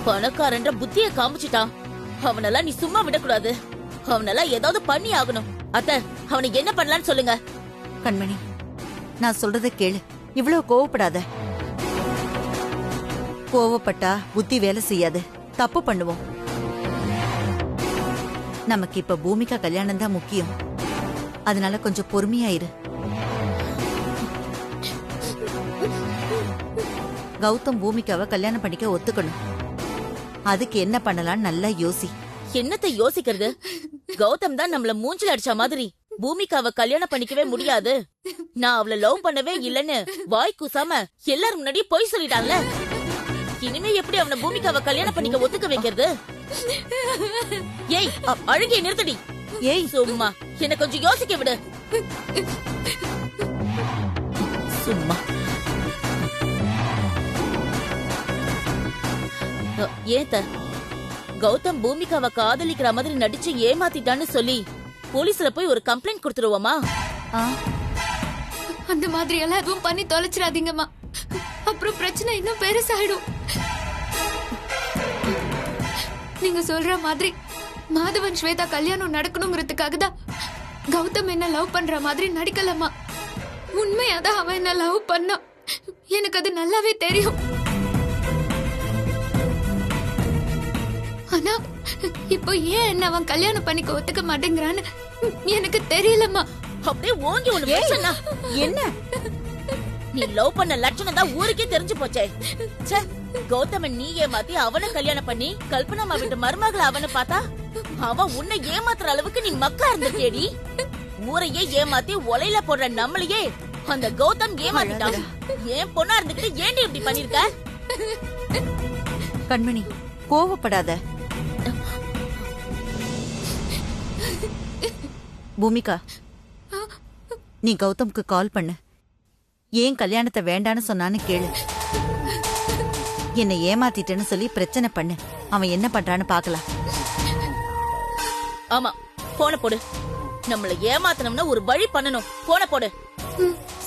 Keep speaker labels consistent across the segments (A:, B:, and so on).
A: பணக்காரன்ற புத்திய காமிச்சிட்டான். அவனெல்லாம் நீ சும்மா விடக்கூடாது. அவனெல்லாம் ஏதாவது பண்ணி ஆகணும். அத்தை, அவனை என்ன பண்ணலான்னு சொல்லுங்க.
B: கண்மணி, நான் சொல்றத கேளு. இவ்வளவு கோவப்படாத. கோவப்பட்டா புத்தி வேலை செய்யாது, தப்பு பண்ணுவோம். நமக்கு இப்ப பூமிகா கல்யாணம் தான் முக்கியம். அதனால கொஞ்சம் பொறுமையாயிரு. கௌதம் பூமிகாவை கல்யாணம் பண்ணிக்க ஒத்துக்கணும். அதுக்கு என்ன பண்ணலாம்னு நல்லா யோசி.
A: என்னத்தை யோசிக்கிறது? கௌதம் தான் நம்மள மூஞ்சில அடிச்ச மாதிரி பூமிகாவை கல்யாணம் பண்ணிக்கவே முடியாது, நான் அவளை லவ் பண்ணவே இல்லன்னு வாய் கூசாம எல்லாரும் முன்னாடி பொய் சொல்லிட்டான்ல. இனிமே எப்படி அவனை பூமிகாவை கல்யாணம் பண்ணிக்க ஒத்துக்க வைக்கிறது? ஏய், அழுகிய நிறுத்தடி. ஏய், சும்மா என்ன கொஞ்சம் யோசிக்க விடு. சும்மா ஏத்த கௌதம் பூமிகாவை காதலிக்கிற மாதிரி நடிச்சு ஏமாத்திட்டான்னு சொல்லி போலீஸ்ல போய் ஒரு கம்ப்ளைண்ட் கொடுத்துருவோமா?
C: அந்த மாதிரி எல்லாம் எதுவும் பண்ணி தொலைச்சிடாதீங்கம்மா. அப்புறம் பிரச்சனை இன்னும் பெருசாயிடும். நீங்க சொல்ற மாதிரி மாதவன் ஸ்வேதா கல்யாணம் நடக்கணுங்கிறதுக்காக தான் கௌதம் என்ன லவ் பண்ற மாதிரி நடிக்கலாமா? உண்மையாதான் அவன் என்ன லவ் பண்ணா. எனக்கு அது நல்லாவே தெரியும். ஆனா இப்போ ஏன் என்ன அவன் கல்யாணம் பண்ணிக்க ஒத்துக்க மாட்டேங்கிறான்னு எனக்கு தெரியலம்மா.
A: அப்படியே ஓங்கி ஒண்ணு பேசனா என்ன? நீ லவ் பண்ண லட்சணம் தான் ஊருக்கே தெரிஞ்சு போச்சே. கௌதமன் நீ ஏமாத்தி அவனை கல்யாணம் பண்ணி கல்பனா வீட்டு மருமகளை அவனை பார்த்தா அவன் உன்னை ஏமாத்துற அளவுக்கு நீ மக்கா இருந்திருக்கேடி. ஊரையே ஏமாத்தி ஒலையில போடுற நம்மளையே அந்த கௌதம் ஏமாத்திட்டான். ஏன் பொண்ணா இருந்துட்டு ஏண்டி இப்படி பண்ணிருக்க?
B: கண்மணி, கோவப்படாத. பூமிகா, நீ கௌதம்க்கு கால் பண்ணு. ஏன் கல்யாணத்தை வேண்டான்னு சொன்னான்னு கேளு. என்னை ஏமாத்திட்டேன்னு சொல்லி பிரச்சனை பண்ணு. அவன் என்ன பண்றான்னு பாக்கலாம்.
A: ஆமா, போன போடு. நம்மள ஏமாத்தணும்னா ஒரு வழி பண்ணணும். போன போடு.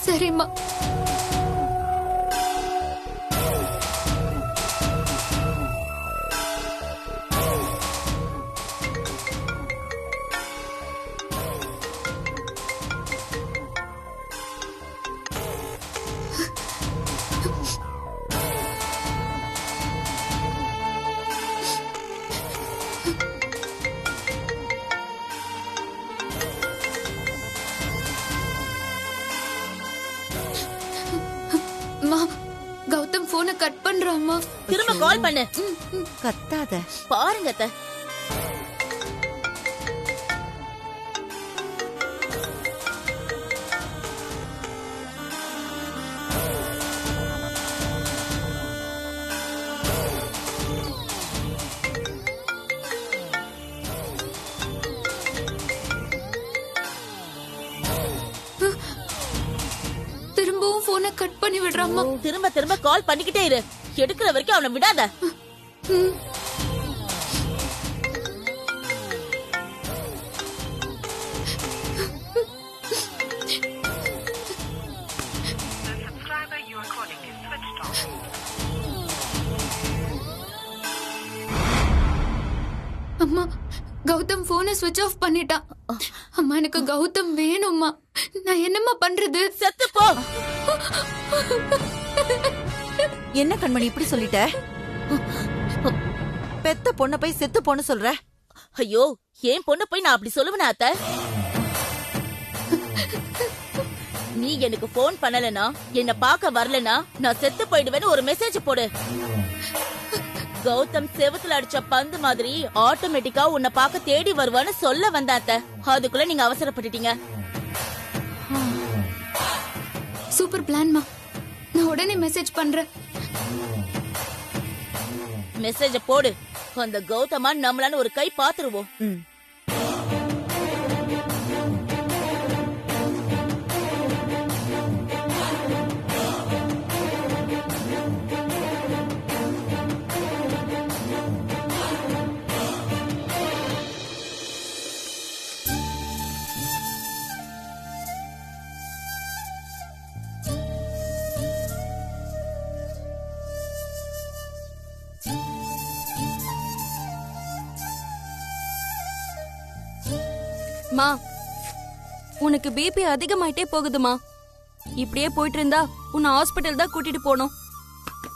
C: சரிம்மா. கௌதம் போனை கட் பண்றாமா.
A: திரும்ப கால் பண்ணு.
B: கத்தாத.
A: பாருங்க அத்தை.
C: போனை கட் பண்ணி விடுறாமா.
A: திரும்ப திரும்ப கால் பண்ணிக்கிட்டே இரு. எடுக்கிற வரைக்கும் அவனை விடாத.
C: அம்மா, கௌதம் போனை ஸ்விட்ச் ஆஃப் பண்ணிட்டான். அம்மா, எனக்கு கௌதம் வேணும்மா. நான் என்னம்மா பண்றது?
A: செத்து போ.
B: என்ன கண்மணி இப்படி சொல்லிட்ட? பெத்த பொண்ண போய் செத்து போன்னு சொல்ற?
A: ஐயோ, ஏன் பொண்ணு போய் நான் அப்படி சொல்லுவேனா அத்தை? நீ எனக்கு போன் பண்ணலனா, என்ன பார்க்க வரலனா நான் செத்து போயிடுவேன்னு ஒரு மெசேஜ் போடு. கௌதம் செவத்துல அடிச்ச பந்து மாதிரி ஆட்டோமேட்டிக்கா உன்னை பார்க்க தேடி வருவான்னு சொல்ல வந்த அத்தை. அதுக்குள்ள நீங்க அவசரப்பட்டுட்டீங்க.
C: சூப்பர் பிளான்மா. நான் உடனே மெசேஜ் பண்றேன்.
A: மெசேஜ போடு. அந்த கௌதமா நம்மளான்னு ஒரு கை பாத்துருவோம்.
D: மா உனக்கு பிபி அதிகமாயிட்டே போகுதுமா. இப்படியே போயிட்டு இருந்தா உன்னை ஹாஸ்பிட்டல் தான் கூட்டிட்டு போனோம்.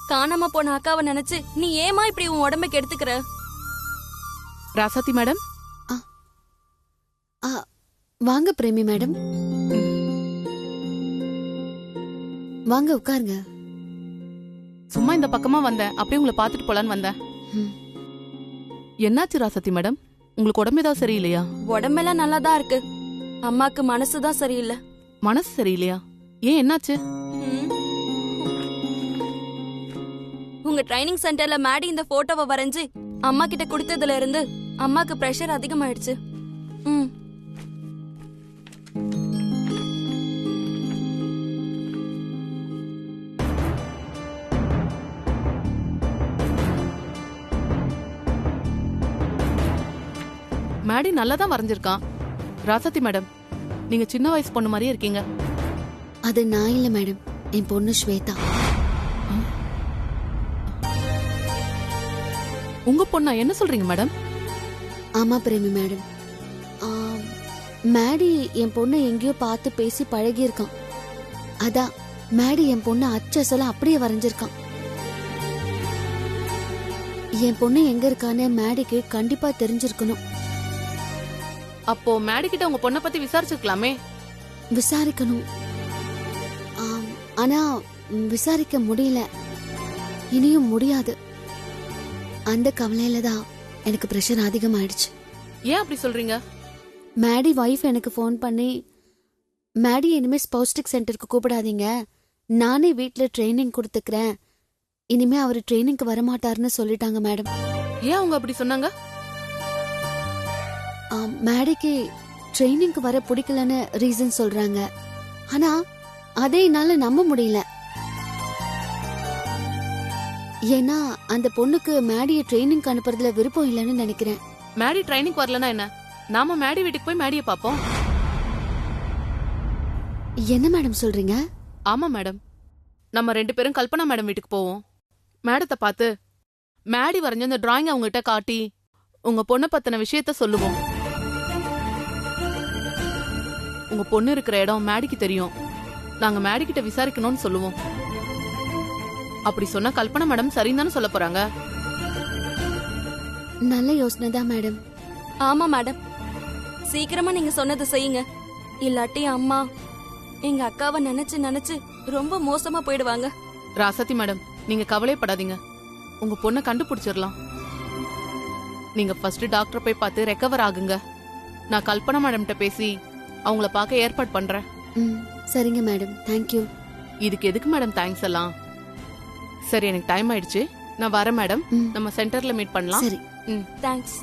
D: காணாம போன அக்காவை நினைச்சு நீ ஏமா இப்படி உன் உடம்ப கெடுத்துக்கிற?
E: ராசாத்தி மேடம்,
F: வாங்க பிரேமி மேடம், வாங்க உட்காருங்க.
E: சும்மா இந்த பக்கமா வந்தேன், அப்படியே உங்களை பாத்துட்டு போலான்னு வந்தேன். என்னாச்சு ராசாத்தி மேடம், உங்களுக்கு உடம்பு ஏதாவது சரியில்லையா?
D: உடம்பெல்லாம் நல்லா தான் இருக்கு. அம்மாக்கு மனசுதான் சரியில்லை.
E: மனசு சரியில்லையா? ஏன், என்னாச்சு?
D: உங்க ட்ரைனிங் சென்டர்ல மேடி இந்த போட்டோவை வரைஞ்சு அம்மா கிட்ட கொடுத்ததுல இருந்து அம்மாக்கு பிரஷர் அதிகமாயிடுச்சு.
E: மேடி நல்லா தான் வரைஞ்சிருக்கான். ராசாத்தி மேடம், நீங்க சின்ன வயசு பொண்ணு மாதிரியே இருக்கீங்க.
F: அது நான் இல்ல மேடம், என் பொண்ணு ஸ்வேதா.
E: உங்க பொண்ணா? என்ன சொல்றீங்க மேடம்?
F: ஆமா பிரேமி மேடம், மேடி என் பொண்ணு எங்கேயோ பார்த்து பேசி பழகி இருக்கான். அதான் மேடி என் பொண்ணு அச்சசல அப்படியே வரைஞ்சிருக்கான். என் பொண்ணு எங்க இருக்கான்னு மேடிக்கு கண்டிப்பா தெரிஞ்சிருக்கணும்.
E: அப்போ மேடி கிட்ட உங்க பொண்ணை பத்தி விசாரிச்சிருக்கலாமே.
F: விசாரிக்கணும், ஆனா விசாரிக்க முடியல, இனியும் முடியாது. அந்த கவலையில தான் எனக்கு பிரஷர் அதிகமாயிடுச்சு.
E: ஏன் அப்படி சொல்றீங்க?
F: மேடி வைஃப் எனக்கு ஃபோன் பண்ணி, மேடி இனிமே ஸ்பௌஸ்டிக் சென்டருக்கு கூப்பிடாதீங்க, நானே வீட்ல ட்ரைனிங் கொடுத்துக்கிறேன், இனிமே அவர் ட்ரைனிங்க்கு வரமாட்டாருன்னு சொல்லிட்டாங்க மேடம்.
E: ஏன் அவங்க அப்படி சொன்னாங்க?
F: மேடிக்கு ட்ரைனிங்க்கு வர பிடிக்கலன்னு ரீசன் சொல்றாங்க. ஆனா அதே என்னால நம்ப முடியல. ஏன்னா அந்த பொண்ணுக்கு மேடிய ட்ரைனிங்க்கு அனுப்புறதுல விருப்பம் இல்லைன்னு நினைக்கிறேன்.
E: மேடி ட்ரைனிங் வரலன்னா என்ன, நாம மேடி வீட்டுக்கு போய் மேடியை பாப்போம்.
F: என்ன மேடம் சொல்றீங்க?
E: ஆமா மேடம், நம்ம 2 பேரும் கல்பனா மேடம் வீட்டுக்கு போவோம். மேடத்தை பார்த்து மேடி வரைஞ்ச அந்த டிராயிங் அவங்ககிட்ட காட்டி உங்க பொண்ணை பத்தின விஷயத்த சொல்லுவோம். உங்க பொண்ணு இருக்கிற இடம் மேடிக்கு தெரியும், நாங்க மேடி கிட்ட விசாரிக்கணும்னு சொல்லுவோம். அப்படி சொன்னா கல்பனா மேடம் சரின்னு சொல்ல போறாங்க.
F: நல்ல யோசனை தான் மேடம்.
D: ஆமா மேடம், சீக்கிரமா நீங்க சொன்னதை செய்யுங்க. இல்லாட்டி அம்மா எங்க அக்காவை நினைச்சு நினைச்சு ரொம்ப மோசமா போயிடுவாங்க.
E: ராசாத்தி மேடம், நீங்க கவலைப்படாதீங்க, உங்க பொண்ணை கண்டுபிடிச்சிடலாம். நீங்க ஃபர்ஸ்ட் டாக்டர் போய் பார்த்து ரெக்கவர் ஆகுங்க. நான் கல்பனா மேடம் கிட்ட பேசி அவங்கள பார்க்க ஏற்பாடு பண்றேன்.
F: சரிங்க மேடம், தேங்க்யூ.
E: இதுக்கு எதுக்கு மேடம் தேங்க்ஸ் எல்லாம்? சரி, எனக்கு டைம் ஆயிடுச்சு, நான் வரேன் மேடம். நம்ம சென்டர்ல மீட் பண்ணலாம்.
F: சரி,
D: தேங்க்ஸ்.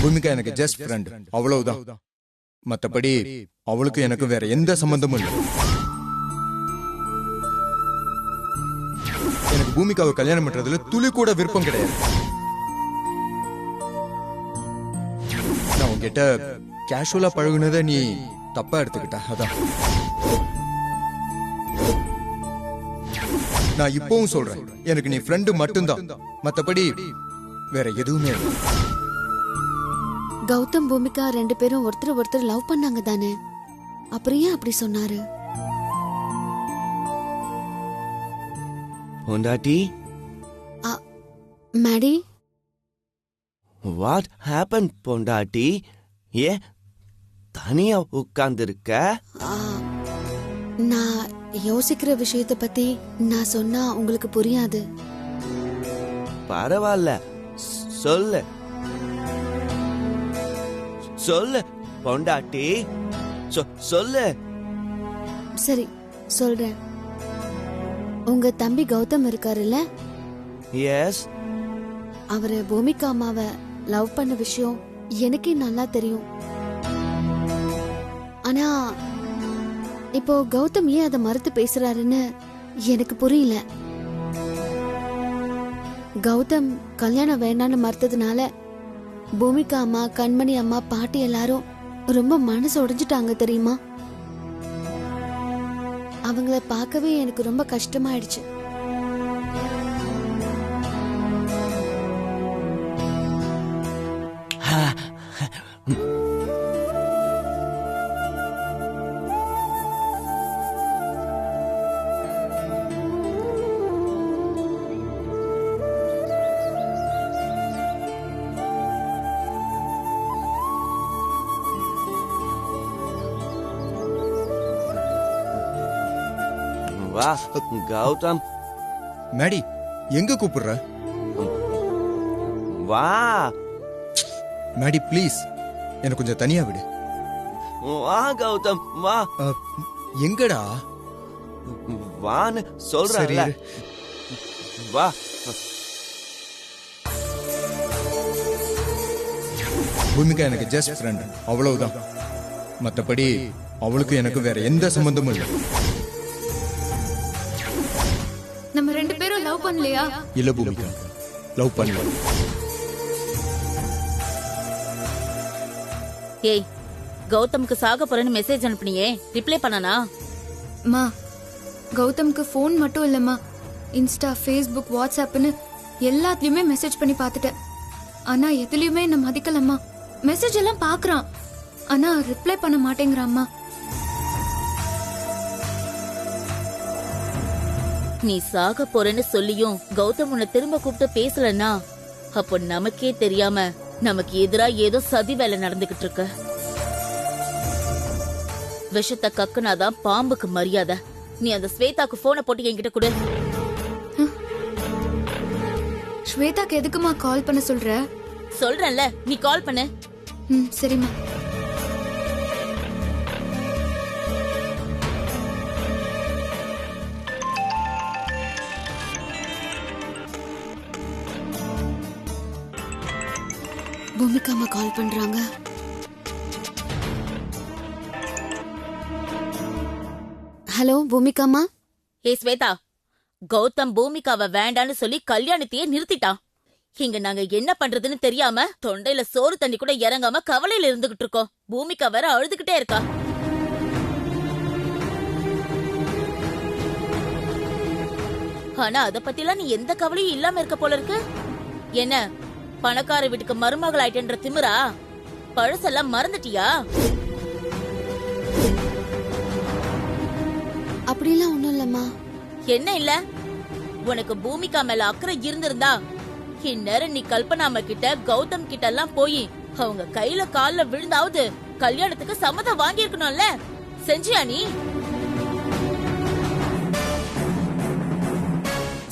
G: பூமிகா எனக்கு ஜஸ்ட் ஃப்ரெண்ட், அவ்வளவுதான். மத்தபடி அவளுக்கு எனக்கு வேற எந்த சம்பந்தமும் இல்லை. எனக்கு பூமிகாவை கல்யாணம் பண்றதுல துளி கூட விருப்பம் கிடையாது. நான் உன்கிட்ட கேஷுவலா பழகுனதை நீ தப்பா எடுத்துக்கிட்ட, அதான். நான் இப்பவும் சொல்றேன், எனக்கு நீ ஃப்ரெண்டு மட்டும்தான், மத்தபடி வேற எதுவுமே இல்லை.
F: கௌதம் பூமிகா 2 பேரும் ஒருத்தர் ஒருத்தர் லவ் பண்ணாங்க தானே, அப்புறம் ஏன் அப்படி சொன்னாரு?
H: பொண்டாட்டி,
F: மேடி,
H: வாட் ஹேப்பன் பொண்டாட்டி? ஏ தனியா உட்கார்ந்திருக்க?
F: நான் யோசிக்கிற விஷயத்த பத்தி நான் சொன்னா உங்களுக்கு புரியாது.
H: பரவாயில்ல, சொல்லு சொல்லு பொண்டாட்டி, சொல்லு.
F: சரி, சொல்றேன். உங்க தம்பி கௌதம் இருக்காருல்ல,
H: எஸ்,
F: அவரு பூமிகா அம்மாவை லவ் பண்ண விஷயம் எனக்கே நல்லா தெரியும். ஆனா இப்போ கௌதம் ஏன் அதை மறுத்து பேசுறாருன்னு எனக்கு புரியல. கௌதம் கல்யாணம் வேண்டான்னு மறுத்ததுனால பூமிகா அம்மா, கண்மணி அம்மா, பாட்டி எல்லாரும் ரொம்ப மனசு உடைஞ்சிட்டாங்க தெரியுமா? அவங்கள பார்க்கவே எனக்கு ரொம்ப கஷ்டமாயிடுச்சு.
H: வா கௌதம்,
G: மேடி எங்க கூப்பிடுற?
H: வா
G: மேடி ப்ளீஸ் எனக்கு கொஞ்சம் தனியா விடு.
H: வா கௌதம், வா.
G: எங்கடா?
H: வான்னு
G: சரி
H: சொல்றேன்ல.
G: இரு.
H: வா.
G: பூமிகா எனக்கு ஜஸ்ட் ஃப்ரெண்ட், அவ்வளவுதான். மத்தபடி அவளுக்கு எனக்கு வேற எந்த சம்பந்தமும் இல்லை.
C: நம்ம 2 பேரும் லவ் பண்ணலையா?
G: இல்ல பூமிகா, லவ் பண்ணல.
A: ஏய், கௌதம்க்கு சாக போறேன்னு மெசேஜ் அனுப்புனியே, ரிப்ளை பண்ணனா?
C: மா, கௌதம்க்கு ஃபோன் மட்டும் இல்லம்மா, இன்ஸ்டா, ஃபேஸ்புக், வாட்ஸ்அப்னு எல்லாத்துலயுமே மெசேஜ் பண்ணி பார்த்துட்டேன். ஆனா எதுலயுமே என்ன மதிக்கலம்மா. மெசேஜ் எல்லாம் பாக்குறான், ஆனா ரிப்ளை பண்ண மாட்டேங்கிறாம்மா.
A: நீ சாக போறேன்னு சொல்லியும் கௌதம் உன்னை திரும்ப கூப்பிட்டு பேசலன்னா, அப்போ நமக்கே தெரியாம நமக்கு எதிரா ஏதோ சதி வேலை நடந்துகிட்டு இருக்கு. விஷத்தை கக்குனாதான் பாம்புக்கு மரியாதை. நீ அந்த ஸ்வேதாக்கு போனை போட்டு என்கிட்ட கொடு.
C: ஸ்வேதாக்கு எதுக்குமா கால் பண்ண சொல்ற?
A: சொல்றேன்ல, நீ கால் பண்ணு.
C: சரிம்மா.
F: பூமிகாமா கால் பண்றாங்க. ஹலோ பூமிகாமா.
A: ஏ ஸ்வேதா, கௌதம் பூமிகாவை வேண்டான்னு சொல்லி கல்யாணத்தையே நிறுத்திட்டான். இங்க நாங்க என்ன பண்றதுன்னு தெரியாம தொண்டையில சோறு தண்ணி கூட இறங்காம கவலையில இருந்துகிட்டு இருக்கோம். பூமிகா வேற அழுதுகிட்டே இருக்கா. ஆனா அத பத்திலாம் நீ எந்த கவலையும் இல்லாம இருக்க போல இருக்கு. என்ன பணக்கார வீட்டுக்கு மருமகள் ஆயிட்டேன்ற திமிரா? பழசெல்லாம் மறந்துட்டியா?
F: அப்படிலாம் ஒண்ணும் இல்லம்மா.
A: என்ன இல்ல? உனக்கு பூமிகா மேல அக்கறை இருந்திருந்தா இந்நேரம் நீ கல்பனாம கிட்ட, கௌதம் கிட்ட எல்லாம் போய் அவங்க கையில கால்ல விழுந்தாவது கல்யாணத்துக்கு சம்மதம் வாங்கியிருக்கணும்ல. செஞ்சியா நீ?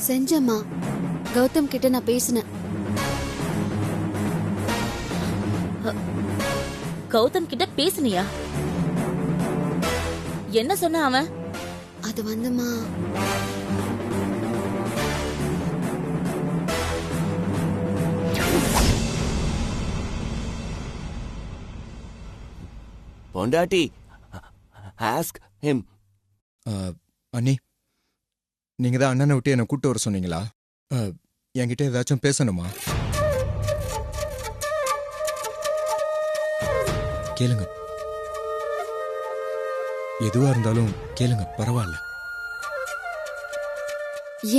F: செஞ்சம்மா. கௌதம் கிட்ட நான் பேசினேன்.
A: கௌதம் கிட்ட பேசுனியா? என்ன சொன்ன அவன்?
F: அது வந்துமா,
H: பொண்டாட்டி, ask him.
G: அண்ணி, நீங்க தான் அண்ணனை விட்டு என்னை கூட்டு வர சொன்னீங்களா? என்கிட்ட ஏதாச்சும் பேசணுமா? கேளுங்க, எதுவா இருந்தாலும் கேளுங்க, பரவாயில்ல.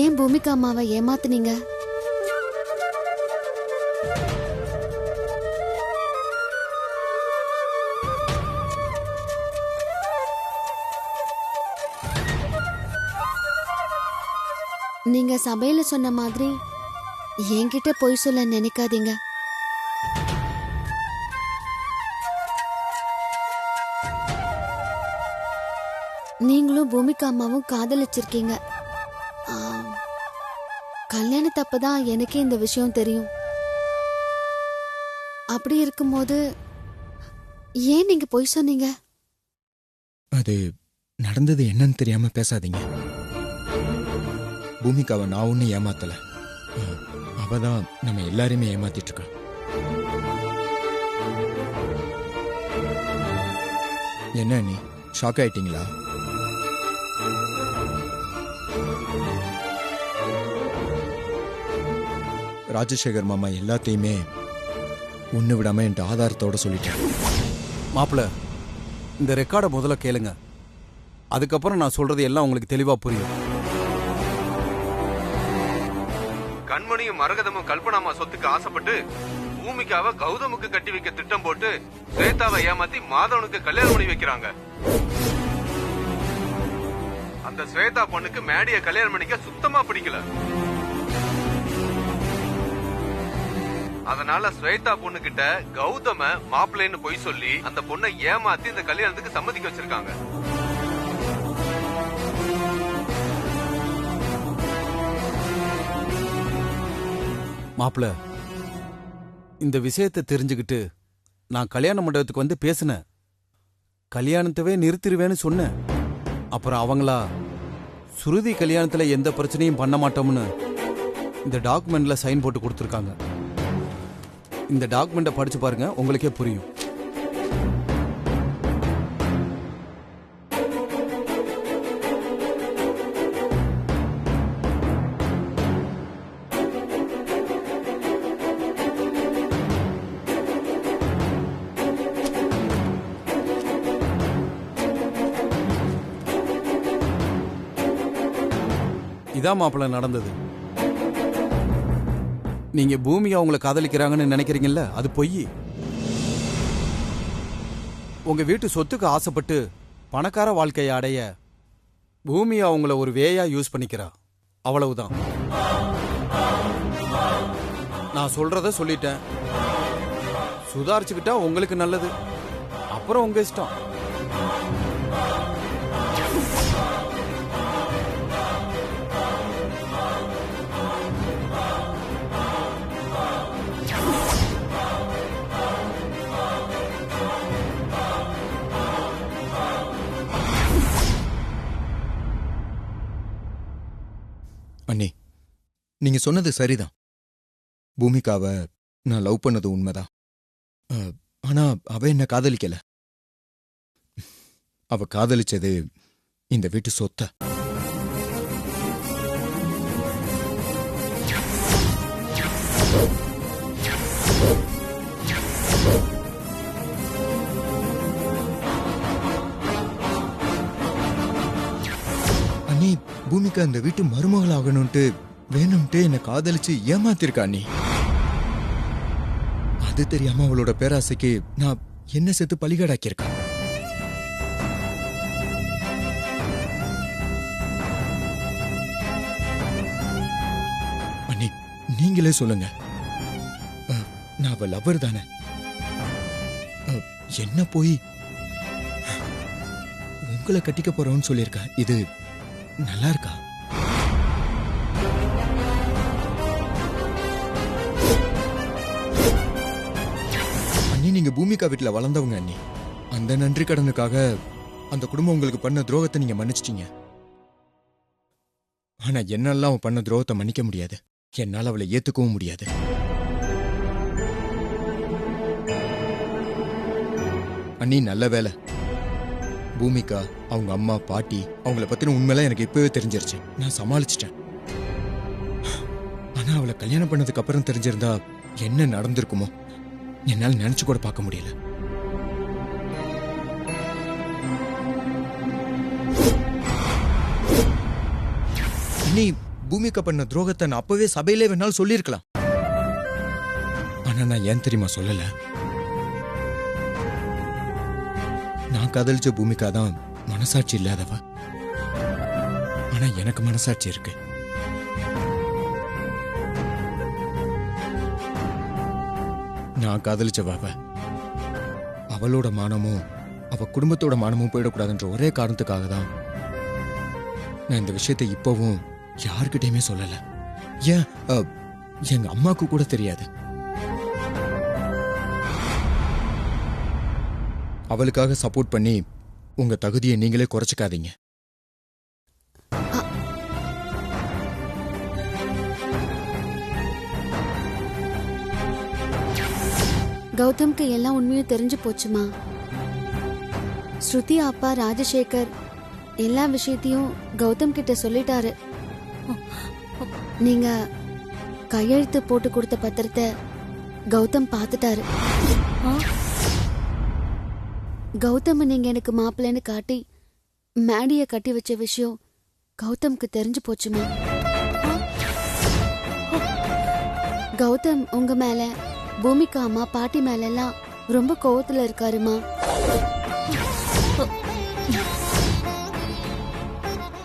F: ஏன் பூமிகா அம்மாவை ஏமாத்துனீங்க? நீங்க சபையில சொன்ன மாதிரி என்கிட்ட பொய் சொல்ல நினைக்காதீங்க. நீங்களும் பூமிகா அம்மாவும் காதலிச்சிருக்கீங்க. கல்யாணத்தப்பதான் எனக்கே இந்த விஷயம் தெரியும். அப்படி இருக்கும்போது ஏன் நீங்க பொய் சொன்னீங்க?
G: அது நடந்தது என்னன்னு தெரியாம பேசாதீங்க. பூமிகாவை நான் ஒன்னும் ஏமாத்தல, அவதான் நம்ம எல்லாரையுமே ஏமாத்திட்டு இருக்கா. என்ன நீ ஷாக் ஆயிட்டீங்களா? ராஜசேகர் மாமா எல்லாத்தையுமே ஒண்ணு விடாம என் ஆதாரத்தோட சொல்லிட்டேன்.
I: மாப்பிள்ள, இந்த ரெக்கார்டை முதல்ல கேளுங்க. அதுக்கப்புறம் நான் சொல்றது எல்லாம் உங்களுக்கு தெளிவா புரியும்.
J: கண்மணியும் மரகதமும் கல்பனாமா சொத்துக்கு ஆசைப்பட்டு பூமிக்காவை கௌதமுக்கு கட்டி வைக்க திட்டம் போட்டு ஸ்வேதாவை ஏமாத்தி மாதவனுக்கு கல்யாணம் பண்ணி வைக்கிறாங்க. அந்த ஸ்வேதா பொண்ணுக்கு மேடிய கல்யாணம் பண்ணிக்க சுத்தமா பிடிக்கல. அதனால ஸ்வேதா பொண்ணு கிட்ட கௌதம மாப்பிள்ளைன்னு பொய் சொல்லி அந்த பொண்ணை ஏமாத்தி இந்த கல்யாணத்துக்கு சம்மதிக்க வச்சிருக்காங்க.
I: மாப்பிள்ள, இந்த விஷயத்தை தெரிஞ்சுக்கிட்டு நான் கல்யாண மண்டபத்துக்கு வந்து பேசினேன். கல்யாணத்தவே நிறுத்திடுவேன்னு சொன்னேன். அப்புறம் அவங்களா சுருதி கல்யாணத்துல எந்த பிரச்சனையும் பண்ண மாட்டோம்னு இந்த டாக்குமெண்ட்ல சைன் போட்டு கொடுத்துருக்காங்க. இந்த டாக்குமெண்ட்டை படிச்சு பாருங்க, உங்களுக்கே புரியும். இதான் மாப்பிள்ள நடந்தது. நீங்க பூமியா உங்களை காதலிக்கிறாங்கன்னு நினைக்கிறீங்கல்ல, அது பொய். உங்க வீட்டு சொத்துக்கு ஆசைப்பட்டு பணக்கார வாழ்க்கையை அடைய பூமியா உங்களை ஒரு வேயா யூஸ் பண்ணிக்கிறா, அவ்வளவுதான். நான் சொல்றத சொல்லிட்டேன். சுதாரிச்சுக்கிட்டா உங்களுக்கு நல்லது, அப்புறம் உங்க இஷ்டம்.
G: அண்ணி, நீங்க சொன்னது சரிதான். பூமிகாவை நான் லவ் பண்ணது உண்மைதான். ஆனா அவ என்ன காதலிக்கல. அவ காதலிச்சது இந்த வீட்டு சொத்தை. அண்ணி, பூமிகா இந்த வீட்டு மருமகள் ஆகணும்ட்டு வேணும்ட்டு என்ன காதலிச்சு ஏமாத்திருக்கா அண்ணி. அது தெரியாம அவளோட பேராசைக்கு நான் என்ன சேர்த்து பலிகடாக்கியிருக்கேன். அண்ணி, நீங்களே சொல்லுங்க, நான் அவ லவர் தானே. என்ன போய் உங்களை கட்டிக்க போறோம்னு சொல்லியிருக்கா. இது நல்லா இருக்கா? அண்ணி, நீங்க பூமிகா வீட்டுல வளர்ந்தவங்க அண்ணி. அந்த நன்றி கடனுக்காக அந்த குடும்பம் உங்களுக்கு பண்ண துரோகத்தை நீங்க மன்னிச்சிட்டீங்க. ஆனா என்னால அவன் பண்ண துரோகத்தை மன்னிக்க முடியாது. என்னால அவளை ஏத்துக்கவும் முடியாது. அண்ணி, நல்ல வேலை பூமிகா, அவங்க அம்மா, பாட்டி, அவங்கள பத்தின உண்மையெல்லாம் எனக்கு இப்பவே தெரிஞ்சிருச்சு. நான் சமாளிச்சிட்டேன். ஆனா அவளை கல்யாணம் பண்ணதுக்கு அப்புறம் தெரிஞ்சிருந்தா என்ன நடந்திருக்குமோ என்னால நினைச்சு கூட பார்க்க முடியல. நீ பூமிகா பண்ண துரோகத்தை நான் அப்பவே சபையிலே வேணாலும் சொல்லியிருக்கலாம். ஆனா நான் ஏன் தெரியுமா சொல்லல? நான் காதலிச்ச பூமிகா தான் மனசாட்சி இல்லாதவ. ஆனா எனக்கு மனசாட்சி இருக்கு. நான் காதலிச்சவ அவளோட மானமும் அவ குடும்பத்தோட மானமும் போயிடக்கூடாதுன்ற ஒரே காரணத்துக்காக தான் நான் இந்த விஷயத்தை இப்பவும் யார்கிட்டயுமே சொல்லல. ஏன் எங்க அம்மாக்கு கூட தெரியாது. அவளுக்காக சப்போர்ட் பண்ணி உங்க தகுதியை நீங்களே குறைச்சிக்காதீங்க.
F: கௌதம்க்கு எல்லாம் உண்மையும் தெரிஞ்சு போச்சுமா. ஸ்ருதி அப்பா ராஜசேகர் எல்லா விஷயத்தையும் கௌதம் கிட்ட சொல்லிட்டாரு. நீங்க கையெழுத்து போட்டு கொடுத்த பத்திரத்தை கௌதம் பார்த்துட்டாரு. கௌதம் நீங்க எனக்கு மாப்பிள்ளைன்னு காட்டி மேடிய கட்டி வச்ச விஷயம் கௌதம்க்கு தெரிஞ்சு போச்சுமா. கௌதம் உங்க மேல, பூமிகா அம்மா பாட்டி மேல எல்லாம் ரொம்ப கோவத்துல இருக்காருமா.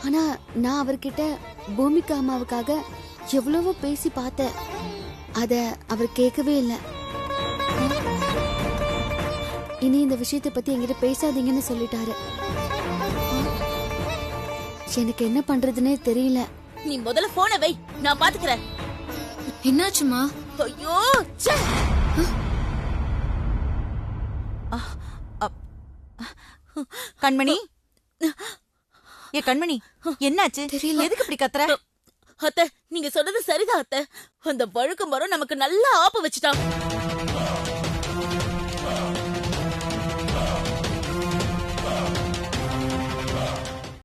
F: ஆனா நான் அவர்கிட்ட பூமிகா அம்மாவுக்காக எவ்வளவோ பேசி பார்த்தேன். அத அவர் கேட்கவே இல்லை. இனி இந்த விஷயத்தை பத்தி என்கிட்ட பேசாதீங்கன்னு சொல்லிட்டாரு. எனக்கு என்ன பண்றதுன்னே தெரியல.
A: நீ முதல்ல போனை வை, நான் பாத்துக்கிறேன்.
C: என்னாச்சுமா?
A: ஐயோ ச்சே.
B: கண்மணி, ஏ கண்மணி, என்னாச்சு?
C: தெரியல.
B: எதுக்கு இப்படி கத்துற?
A: அத்தை, நீங்க சொன்னது சரிதான் அத்தை. அந்த வழுக்கு மரம் நமக்கு நல்லா ஆப்பு வச்சுட்டான்.